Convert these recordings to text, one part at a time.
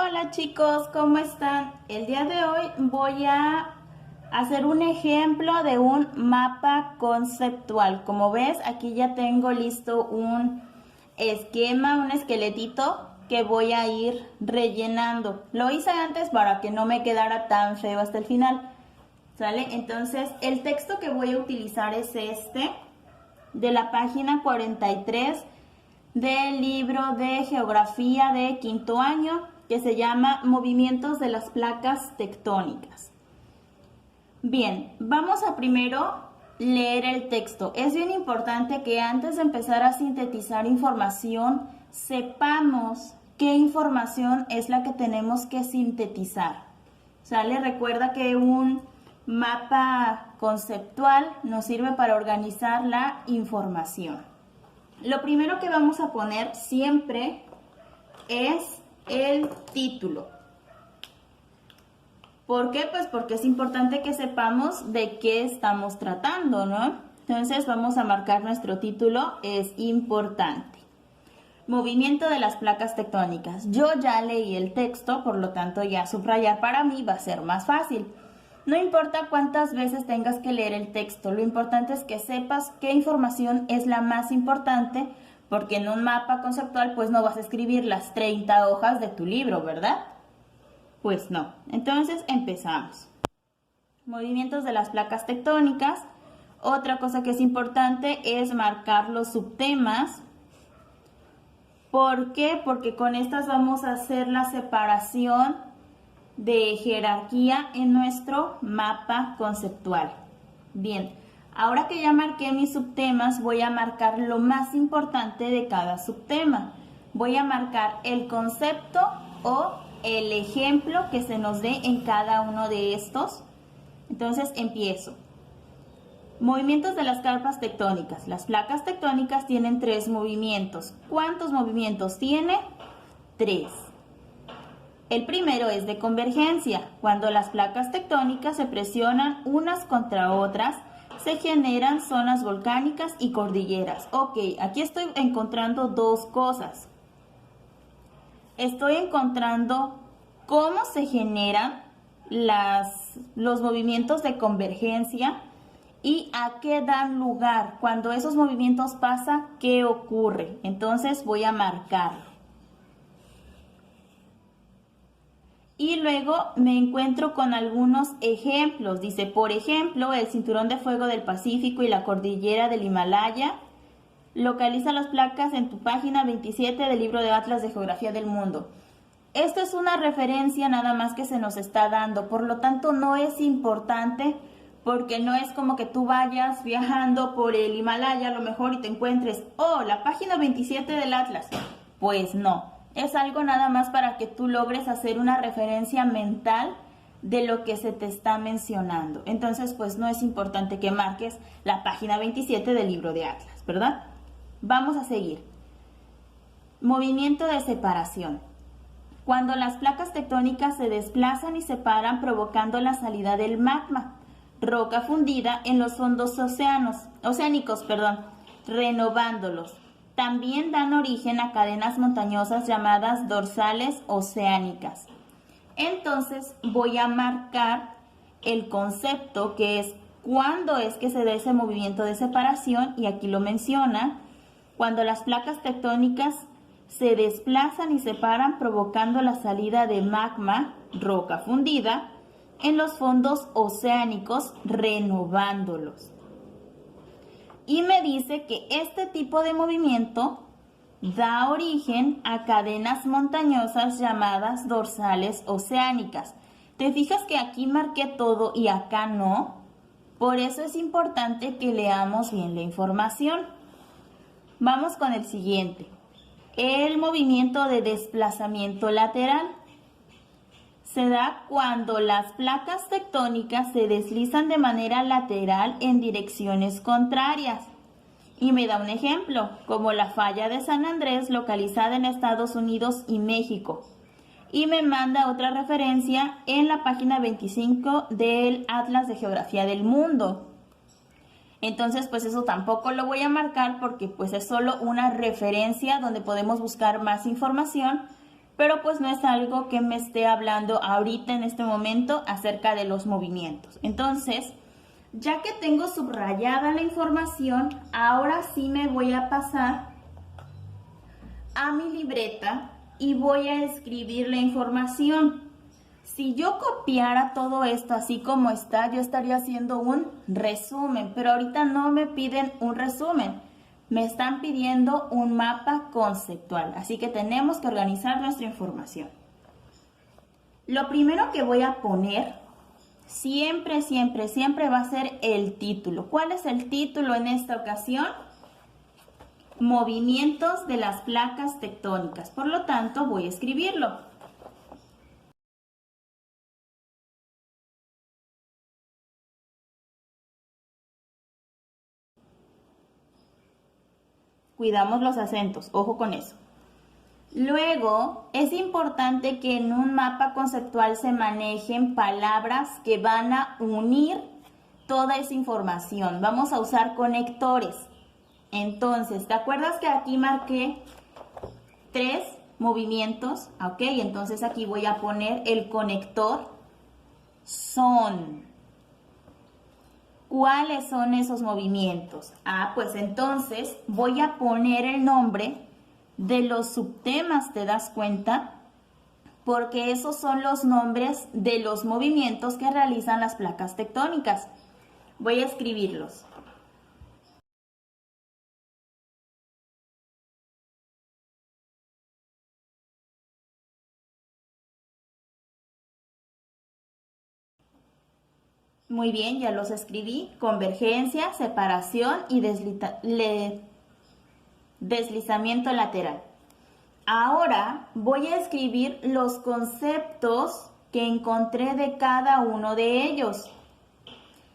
Hola chicos, ¿cómo están? El día de hoy voy a hacer un ejemplo de un mapa conceptual. Como ves, aquí ya tengo listo un esquema, un esqueletito que voy a ir rellenando. Lo hice antes para que no me quedara tan feo hasta el final, ¿sale? Entonces, el texto que voy a utilizar es este, de la página 43 del libro de geografía de quinto año, que se llama Movimientos de las placas tectónicas. Bien, vamos a primero leer el texto. Es bien importante que antes de empezar a sintetizar información, sepamos qué información es la que tenemos que sintetizar. ¿Sale? Recuerda que un mapa conceptual nos sirve para organizar la información. Lo primero que vamos a poner siempre es el título. ¿Por qué? Pues porque es importante que sepamos de qué estamos tratando, ¿no? Entonces vamos a marcar nuestro título, es importante. Movimiento de las placas tectónicas. Yo ya leí el texto, por lo tanto ya subrayar para mí va a ser más fácil. No importa cuántas veces tengas que leer el texto, lo importante es que sepas qué información es la más importante, porque en un mapa conceptual pues no vas a escribir las 30 hojas de tu libro, ¿verdad? Pues no. Entonces empezamos. Movimientos de las placas tectónicas. Otra cosa que es importante es marcar los subtemas. ¿Por qué? Porque con estas vamos a hacer la separación de jerarquía en nuestro mapa conceptual. Bien, ahora que ya marqué mis subtemas, voy a marcar lo más importante de cada subtema. Voy a marcar el concepto o el ejemplo que se nos dé en cada uno de estos. Entonces empiezo. Movimientos de las capas tectónicas. Las placas tectónicas tienen 3 movimientos. ¿Cuántos movimientos tiene? 3. El primero es de convergencia. Cuando las placas tectónicas se presionan unas contra otras, se generan zonas volcánicas y cordilleras. Ok, aquí estoy encontrando dos cosas. Estoy encontrando cómo se generan los movimientos de convergencia y a qué dan lugar. Cuando esos movimientos pasan, ¿qué ocurre? Entonces voy a marcarlo. Y luego me encuentro con algunos ejemplos. Dice, por ejemplo, el cinturón de fuego del Pacífico y la cordillera del Himalaya. Localiza las placas en tu página 27 del libro de Atlas de Geografía del Mundo. Esto es una referencia nada más que se nos está dando, por lo tanto no es importante porque no es como que tú vayas viajando por el Himalaya a lo mejor y te encuentres, oh, la página 27 del Atlas. Pues no. Es algo nada más para que tú logres hacer una referencia mental de lo que se te está mencionando. Entonces, pues no es importante que marques la página 27 del libro de Atlas, ¿verdad? Vamos a seguir. Movimiento de separación. Cuando las placas tectónicas se desplazan y separan provocando la salida del magma, roca fundida en los fondos oceánicos, renovándolos. También dan origen a cadenas montañosas llamadas dorsales oceánicas. Entonces voy a marcar el concepto que es cuándo es que se da ese movimiento de separación, y aquí lo menciona, cuando las placas tectónicas se desplazan y separan provocando la salida de magma, roca fundida, en los fondos oceánicos renovándolos. Y me dice que este tipo de movimiento da origen a cadenas montañosas llamadas dorsales oceánicas. ¿Te fijas que aquí marqué todo y acá no? Por eso es importante que leamos bien la información. Vamos con el siguiente. El movimiento de desplazamiento lateral se da cuando las placas tectónicas se deslizan de manera lateral en direcciones contrarias. Y me da un ejemplo, como la falla de San Andrés localizada en Estados Unidos y México. Y me manda otra referencia en la página 25 del Atlas de Geografía del Mundo. Entonces, pues eso tampoco lo voy a marcar porque pues es solo una referencia donde podemos buscar más información, pero pues no es algo que me esté hablando ahorita en este momento acerca de los movimientos. Entonces, ya que tengo subrayada la información, ahora sí me voy a pasar a mi libreta y voy a escribir la información. Si yo copiara todo esto así como está, yo estaría haciendo un resumen, pero ahorita no me piden un resumen, me están pidiendo un mapa conceptual, así que tenemos que organizar nuestra información. Lo primero que voy a poner siempre, siempre, siempre va a ser el título. ¿Cuál es el título en esta ocasión? Movimientos de las placas tectónicas. Por lo tanto, voy a escribirlo. Cuidamos los acentos, ojo con eso. Luego, es importante que en un mapa conceptual se manejen palabras que van a unir toda esa información. Vamos a usar conectores. Entonces, ¿te acuerdas que aquí marqué 3 movimientos? Ok, entonces aquí voy a poner el conector son. ¿Cuáles son esos movimientos? Pues entonces voy a poner el nombre de los subtemas, ¿te das cuenta? Porque esos son los nombres de los movimientos que realizan las placas tectónicas. Voy a escribirlos. Muy bien, ya los escribí. Convergencia, separación y deslizamiento lateral. Ahora voy a escribir los conceptos que encontré de cada uno de ellos.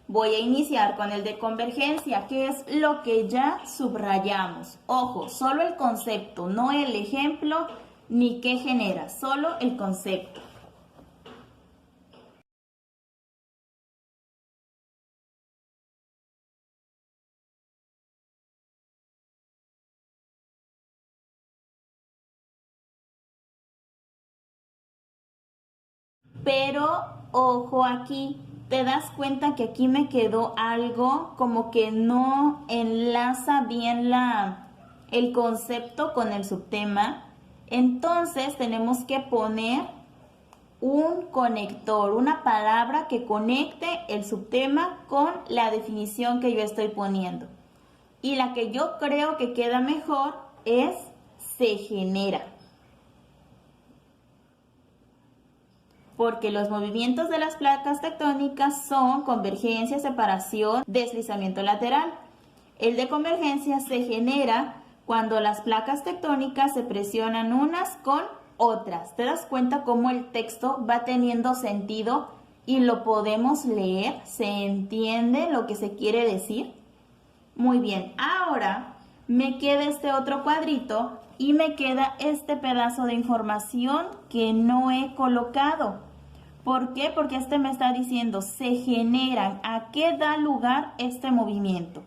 Voy a iniciar con el de convergencia, que es lo que ya subrayamos. Ojo, solo el concepto, no el ejemplo ni qué genera, solo el concepto. Pero ojo aquí, te das cuenta que aquí me quedó algo como que no enlaza bien el concepto con el subtema. Entonces tenemos que poner un conector, una palabra que conecte el subtema con la definición que yo estoy poniendo. Y la que yo creo que queda mejor es se genera. Porque los movimientos de las placas tectónicas son convergencia, separación, deslizamiento lateral. El de convergencia se genera cuando las placas tectónicas se presionan unas con otras. ¿Te das cuenta cómo el texto va teniendo sentido y lo podemos leer? ¿Se entiende lo que se quiere decir? Muy bien, ahora me queda este otro cuadrito y me queda este pedazo de información que no he colocado. ¿Por qué? Porque este me está diciendo, se generan. ¿A qué da lugar este movimiento?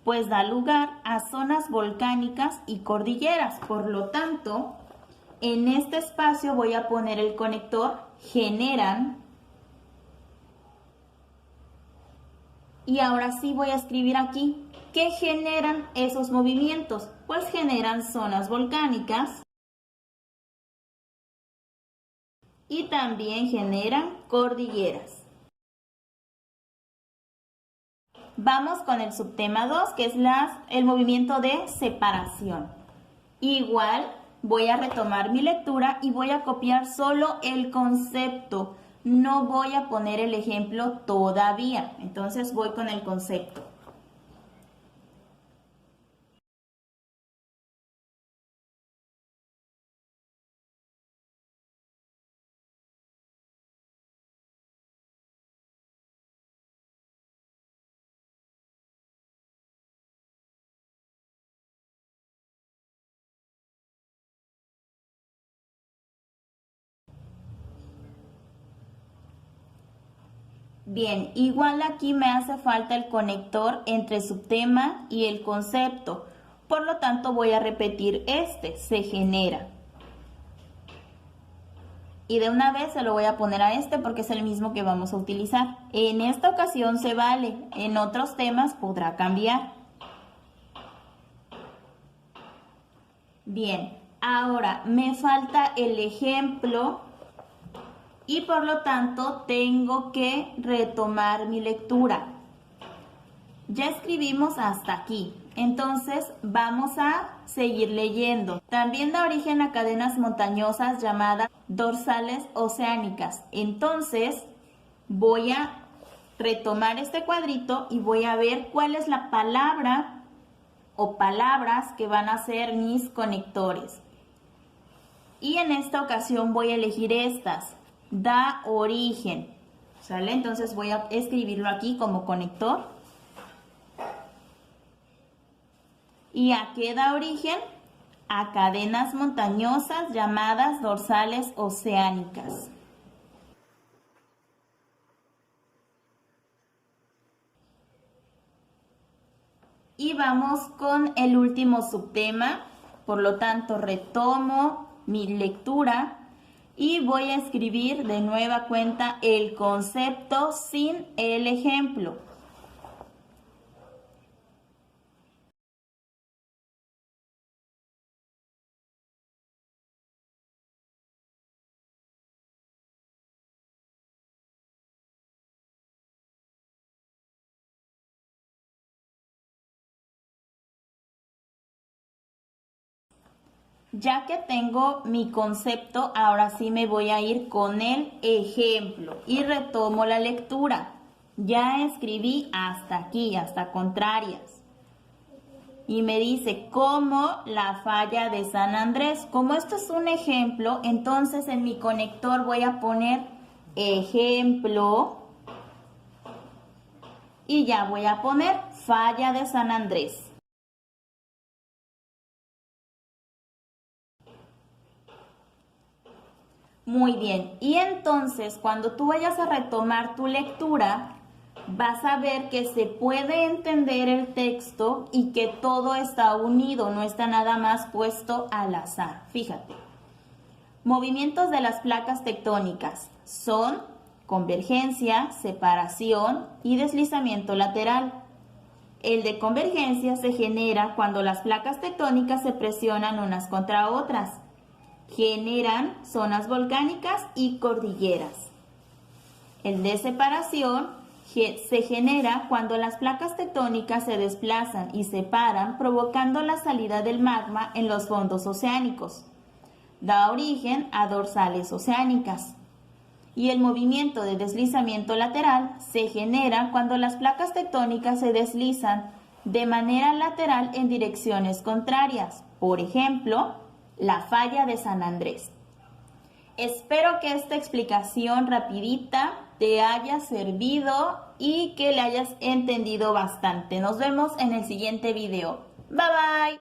Pues da lugar a zonas volcánicas y cordilleras. Por lo tanto, en este espacio voy a poner el conector generan. Y ahora sí voy a escribir aquí. ¿Qué generan esos movimientos? Pues generan zonas volcánicas y también generan cordilleras. Vamos con el subtema 2, que es el movimiento de separación. Igual voy a retomar mi lectura y voy a copiar solo el concepto. No voy a poner el ejemplo todavía. Entonces voy con el concepto. Bien, igual aquí me hace falta el conector entre subtema y el concepto. Por lo tanto, voy a repetir se genera. Y de una vez se lo voy a poner a este porque es el mismo que vamos a utilizar. En esta ocasión se vale, en otros temas podrá cambiar. Bien, ahora me falta el ejemplo y por lo tanto tengo que retomar mi lectura. Ya escribimos hasta aquí, entonces vamos a seguir leyendo. También da origen a cadenas montañosas llamadas dorsales oceánicas. Entonces voy a retomar este cuadrito y voy a ver cuál es la palabra o palabras que van a ser mis conectores. Y en esta ocasión voy a elegir estas. Da origen, ¿sale? Entonces voy a escribirlo aquí como conector. ¿Y a qué da origen? A cadenas montañosas llamadas dorsales oceánicas. Y vamos con el último subtema, por lo tanto retomo mi lectura y voy a escribir de nueva cuenta el concepto sin el ejemplo. Ya que tengo mi concepto, ahora sí me voy a ir con el ejemplo y retomo la lectura. Ya escribí hasta aquí, hasta contrarias. Y me dice, como la falla de San Andrés. Como esto es un ejemplo, entonces en mi conector voy a poner ejemplo y ya voy a poner falla de San Andrés. Muy bien, y entonces cuando tú vayas a retomar tu lectura, vas a ver que se puede entender el texto y que todo está unido, no está nada más puesto al azar. Fíjate, movimientos de las placas tectónicas son convergencia, separación y deslizamiento lateral. El de convergencia se genera cuando las placas tectónicas se presionan unas contra otras. Generan zonas volcánicas y cordilleras. El de separación se genera cuando las placas tectónicas se desplazan y separan, provocando la salida del magma en los fondos oceánicos. Da origen a dorsales oceánicas. Y el movimiento de deslizamiento lateral se genera cuando las placas tectónicas se deslizan de manera lateral en direcciones contrarias. Por ejemplo, la falla de San Andrés. Espero que esta explicación rapidita te haya servido y que le hayas entendido bastante. Nos vemos en el siguiente video. Bye bye.